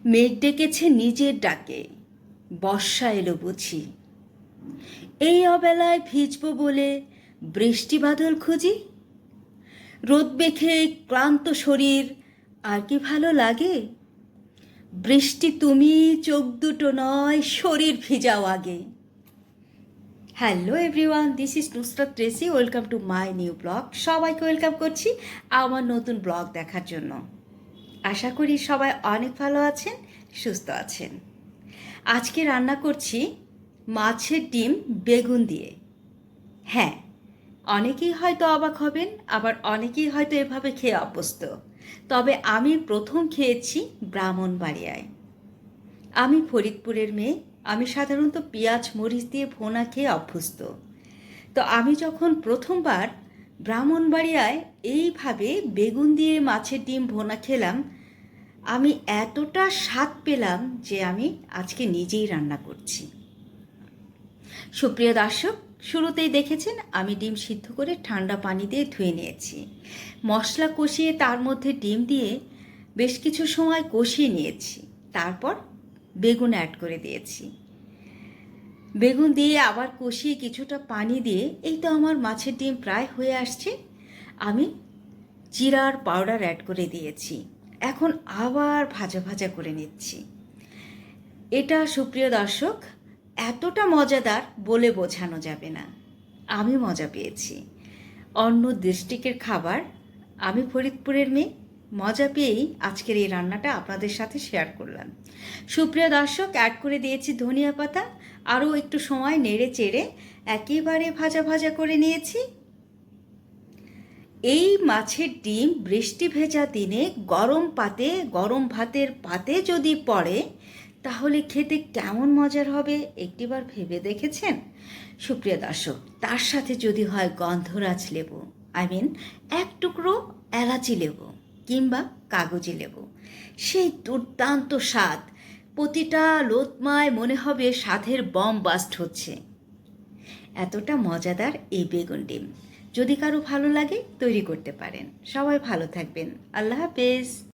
মেঘ ডেকেছে নিজের ডাকে, বর্ষা এলো বুঝি। এই অবেলায় ভিজব বলে বৃষ্টি বাদল খুঁজি। রোদ মেখে ক্লান্ত শরীর আর কি ভালো লাগে। বৃষ্টি তুমি, চোখ দুটো নয়, শরীর ভিজাও আগে। Hello everyone, this is Nusrat Tracy. Welcome to my new blog. সবাইকে ওয়েলকাম করছি আমার নতুন ব্লগ দেখার জন্য। আশা করি সবাই অনেক ভালো আছেন, সুস্থ আছেন। আজকে রান্না করছি মাছের ডিম বেগুন দিয়ে। হ্যাঁ, অনেকেই হয়তো অবাক হবেন, আবার অনেকেই হয়তো এভাবে খেয়ে অভ্যস্ত। তবে আমি প্রথম খেয়েছি ব্রাহ্মণবাড়িয়ায়। আমি ফরিদপুরের মেয়ে। আমি সাধারণত পেঁয়াজ মরিচ দিয়ে ভোনা খেয়ে অভ্যস্ত। তো আমি যখন প্রথমবার ব্রাহ্মণবাড়িয়ায় এইভাবে বেগুন দিয়ে মাছের ডিম ভোনা খেলাম, আমি এতটা স্বাদ পেলাম যে আমি আজকে নিজেই রান্না করছি। সুপ্রিয় দর্শক, শুরুতেই দেখেছেন আমি ডিম সিদ্ধ করে ঠান্ডা পানি দিয়ে ধুয়ে নিয়েছি। মশলা কষিয়ে তার মধ্যে ডিম দিয়ে বেশ কিছু সময় কষিয়ে নিয়েছি। তারপর বেগুন অ্যাড করে দিয়েছি। বেগুন দিয়ে আবার কষিয়ে কিছুটা পানি দিয়ে এই তো আমার মাছের ডিম প্রায় হয়ে আসছে। আমি জিরার পাউডার অ্যাড করে দিয়েছি। এখন আবার ভাজা ভাজা করে নিচ্ছি। এটা সুপ্রিয় দর্শক এতটা মজাদার বলে বোঝানো যাবে না। আমি মজা পেয়েছি। অন্য ডিস্ট্রিক্টের খাবার, আমি ফরিদপুরের মেয়ে, মজা পেয়েই আজকের এই রান্নাটা আপনাদের সাথে শেয়ার করলাম। সুপ্রিয় দর্শক, অ্যাড করে দিয়েছি ধনিয়া পাতা। আরও একটু সময় নেড়ে চেড়ে একেবারে ভাজা ভাজা করে নিয়েছি। এই মাছের ডিম বৃষ্টি ভেজা দিনে গরম ভাতের পাতে যদি পড়ে তাহলে খেতে কেমন মজার হবে একটিবার ভেবে দেখেছেন? সুপ্রিয় দর্শক, তার সাথে যদি হয় গন্ধরাজ লেবু, এক টুকরো এলাচি লেবু কিংবা কাগজি লেবু, সেই দুর্দান্ত স্বাদ। প্রতিটা লোতমায় মনে হবে স্বাদের বম বাস্ট হচ্ছে। এতটা মজাদার এই বেগুন ডিম যদি কারো ভালো লাগে তৈরি করতে পারেন। সবাই ভালো থাকবেন। আল্লাহ হাফেজ।